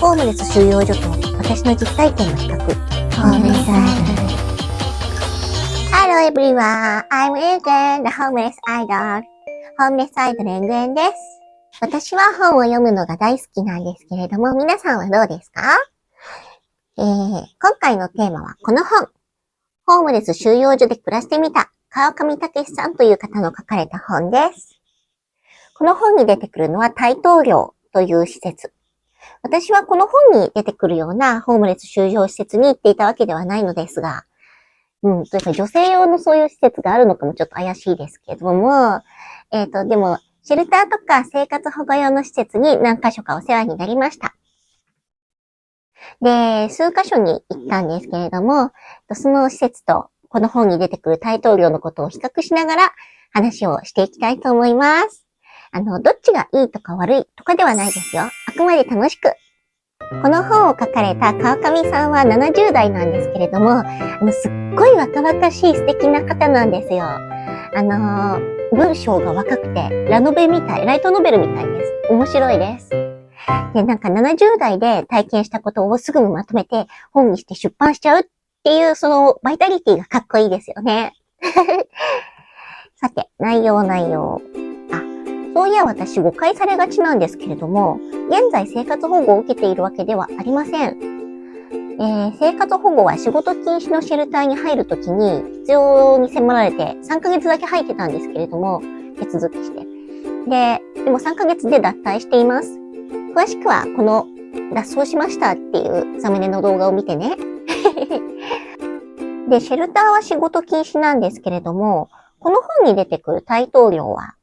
ホームレス収容所と私の実体験の比較。ホームレスアイドル。Hello everyone, I'm Egen, the homeless idol. ホームレスアイドルエングエンです。私は本を読むのが大好きなんですけれども、皆さんはどうですか？今回のテーマはこの本。ホームレス収容所で暮らしてみた川上武さんという方の書かれた本です。この本に出てくるのは大東寮という施設。私はこの本に出てくるようなホームレス収容施設に行っていたわけではないのですが、というか女性用のそういう施設があるのかもちょっと怪しいですけども、でも、シェルターとか生活保護用の施設に何箇所かお世話になりました。で、数箇所に行ったんですけれども、その施設とこの本に出てくる大統領のことを比較しながら話をしていきたいと思います。どっちがいいとか悪いとかではないですよ。あくまで楽しく。この本を書かれた川上さんは70代なんですけれども、すっごい若々しい素敵な方なんですよ。文章が若くて、ラノベみたい、ライトノベルみたいです。面白いです。で、なんか70代で体験したことをすぐまとめて本にして出版しちゃうっていう、そのバイタリティがかっこいいですよね。さて、内容。そういや私誤解されがちなんですけれども、現在生活保護を受けているわけではありません。生活保護は仕事禁止のシェルターに入るときに必要に迫られて3ヶ月だけ入ってたんですけれども、手続きして。でも3ヶ月で脱退しています。詳しくはこの脱走しましたっていうサムネの動画を見てね。で、シェルターは仕事禁止なんですけれども、この本に出てくる大統領は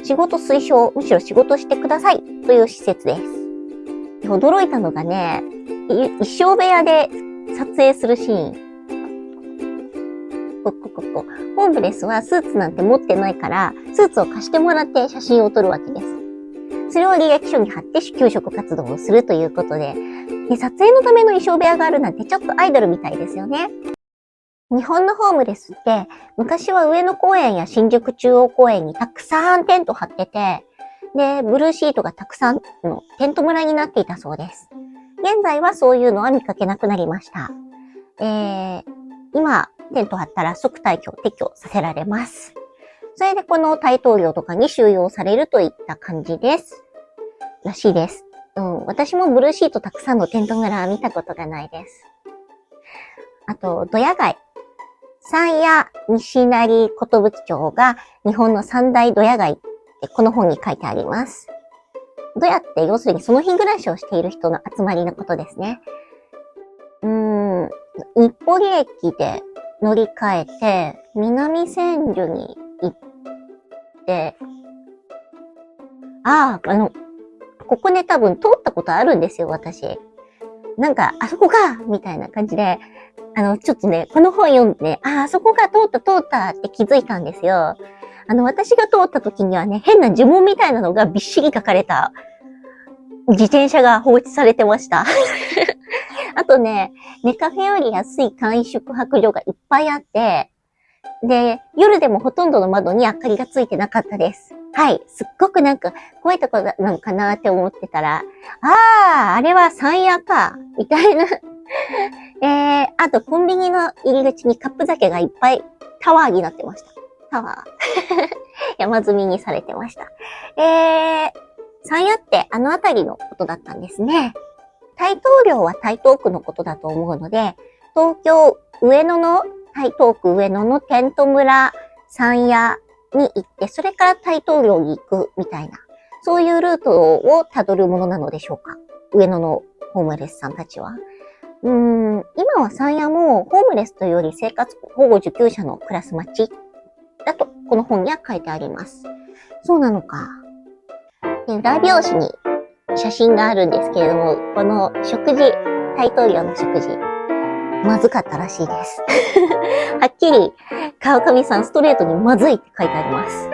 仕事推奨、むしろ仕事してくださいという施設です。驚いたのがね、衣装部屋で撮影するシーン。ホームレスはスーツなんて持ってないから、スーツを貸してもらって写真を撮るわけです。それを履歴書に貼って給食活動をするということで、撮影のための衣装部屋があるなんてちょっとアイドルみたいですよね。日本のホームレスって昔は上野公園や新宿中央公園にたくさんテント張ってて、で、ブルーシートがたくさんのテント村になっていたそうです。現在はそういうのは見かけなくなりました。今、テント張ったら即退去させられます。それでこの大統領とかに収容されるといった感じです。らしいです。私もブルーシートたくさんのテント村は見たことがないです。あと、ドヤ街。山谷西成寿町が日本の三大ドヤ街ってこの本に書いてあります。ドヤって要するにその日暮らしをしている人の集まりのことですね。日暮里駅で乗り換えて南千住に行って、ここね多分通ったことあるんですよ、私。なんか、あそこかみたいな感じで、ちょっとね、この本読んでね、あそこが通ったって気づいたんですよ。私が通った時にはね、変な呪文みたいなのがびっしり書かれた自転車が放置されてました。あとね、ネカフェより安い簡易宿泊所がいっぱいあって、で、夜でもほとんどの窓に明かりがついてなかったです。はい。すっごくなんか怖いとこなのかなって思ってたら、あれは山谷か、みたいな。あとコンビニの入り口にカップ酒がいっぱいタワーになってました。タワー。山積みにされてました。山谷ってあの辺りのことだったんですね。大統領は台東区のことだと思うので、東京上野の台東区上野のテント村山谷に行って、それから大統領に行くみたいな、そういうルートをたどるものなのでしょうか。上野のホームレスさんたちは。今は山谷もホームレスというより生活保護受給者の暮らす街だと、この本には書いてあります。そうなのか。で、裏表紙に写真があるんですけれども、この食事、大統領の食事、まずかったらしいです。はっきり、川上さんストレートにまずいって書いてあります。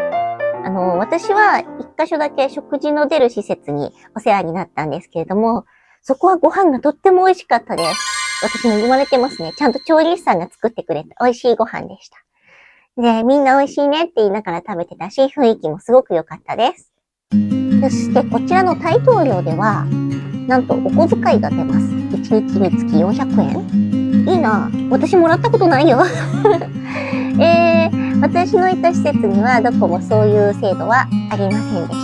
私は一箇所だけ食事の出る施設にお世話になったんですけれども、そこはご飯がとっても美味しかったです。私も生まれてますね。ちゃんと調理師さんが作ってくれた美味しいご飯でした。で、みんな美味しいねって言いながら食べてたし、雰囲気もすごく良かったです。そしてこちらの大統領では、なんとお小遣いが出ます。1日につき400円。いいな。私もらったことないよ。私のいた施設にはどこもそういう制度はありませんでし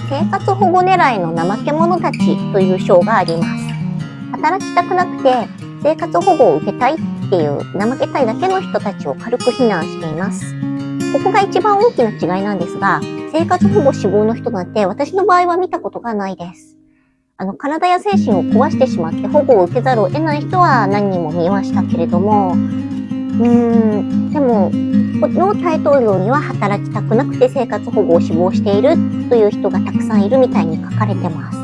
た。生活保護狙いの怠け者たちという賞があります。働きたくなくて生活保護を受けたいっていう怠けたいだけの人たちを軽く非難しています。ここが一番大きな違いなんですが、生活保護志望の人なんて私の場合は見たことがないです。体や精神を壊してしまって保護を受けざるを得ない人は何人も見ましたけれども、でも、この大統領には働きたくなくて生活保護を志望しているという人がたくさんいるみたいに書かれてます。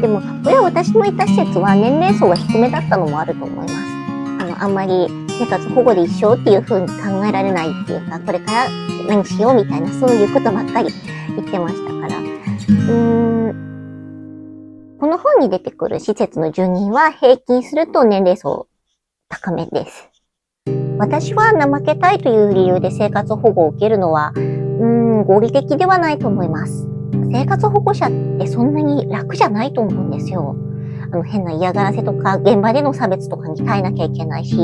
でも、これは私のいた施設は年齢層が低めだったのもあると思います。あんまり生活保護で一生っていう風に考えられないっていうか、これから何しようみたいな、そういうことばっかり言ってましたから。この本に出てくる施設の住人は平均すると年齢層高めです。私は怠けたいという理由で生活保護を受けるのは、合理的ではないと思います。生活保護者ってそんなに楽じゃないと思うんですよ。変な嫌がらせとか現場での差別とかに耐えなきゃいけないし、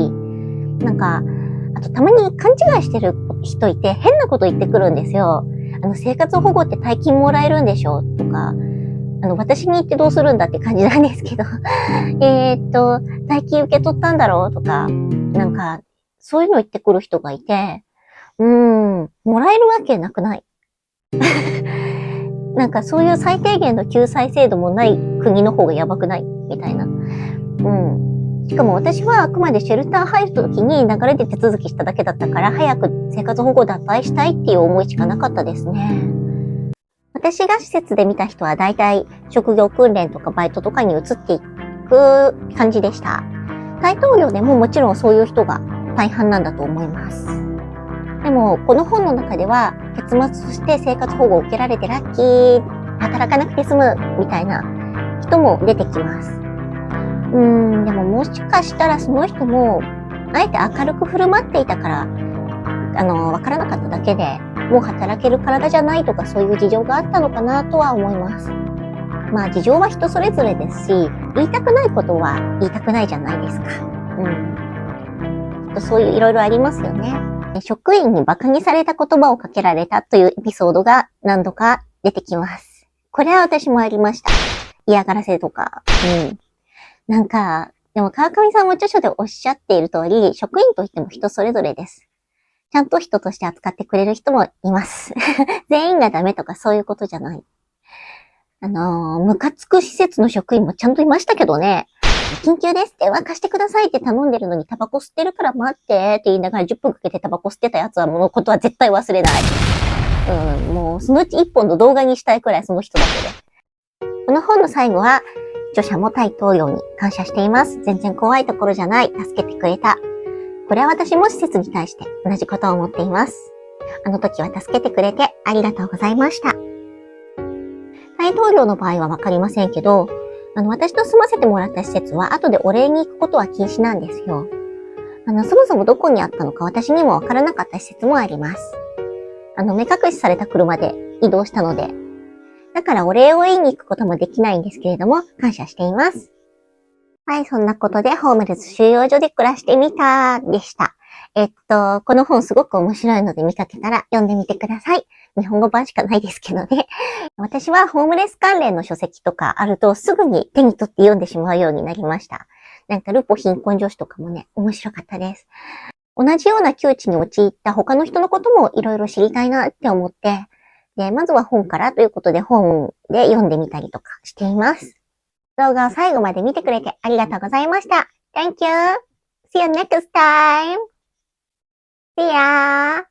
あとたまに勘違いしてる人いて変なこと言ってくるんですよ。生活保護って大金もらえるんでしょとか、私に言ってどうするんだって感じなんですけど、大金受け取ったんだろうとか、そういうの言ってくる人がいて、もらえるわけなくない。そういう最低限の救済制度もない国の方がやばくないみたいな。しかも私はあくまでシェルター入るときに流れで手続きしただけだったから、早く生活保護脱退したいっていう思いしかなかったですね。私が施設で見た人は大体職業訓練とかバイトとかに移っていく感じでした。大統領でももちろんそういう人が大半なんだと思います。でも、この本の中では、結末として生活保護を受けられてラッキー、働かなくて済む、みたいな人も出てきます。でももしかしたらその人も、あえて明るく振る舞っていたから、わからなかっただけで、もう働ける体じゃないとかそういう事情があったのかなとは思います。事情は人それぞれですし、言いたくないことは言いたくないじゃないですか。そういういろいろありますよね。職員に馬鹿にされた言葉をかけられたというエピソードが何度か出てきます。これは私もありました。嫌がらせとか。でも川上さんも著書でおっしゃっている通り、職員といっても人それぞれです。ちゃんと人として扱ってくれる人もいます。全員がダメとかそういうことじゃない。ムカつく施設の職員もちゃんといましたけどね。緊急ですって沸かしてくださいって頼んでるのにタバコ吸ってるから待ってって言いながら10分かけてタバコ吸ってたやつはもうことは絶対忘れない。もうそのうち1本の動画にしたいくらいその人だけで。この本の最後は、著者も大統領に感謝しています。全然怖いところじゃない。助けてくれた。これは私も施設に対して同じことを思っています。あの時は助けてくれてありがとうございました。大統領の場合はわかりませんけど、私と住ませてもらった施設は後でお礼に行くことは禁止なんですよ。そもそもどこにあったのか私にもわからなかった施設もあります。目隠しされた車で移動したので、だからお礼を言いに行くこともできないんですけれども、感謝しています。はい、そんなことでホームレス収容所で暮らしてみたでした。この本すごく面白いので見かけたら読んでみてください。日本語版しかないですけどね。私はホームレス関連の書籍とかあるとすぐに手に取って読んでしまうようになりました。ルポ貧困女子とかもね、面白かったです。同じような窮地に陥った他の人のこともいろいろ知りたいなって思って、で、まずは本からということで本で読んでみたりとかしています。動画を最後まで見てくれてありがとうございました。Thank you! See you next time! See ya!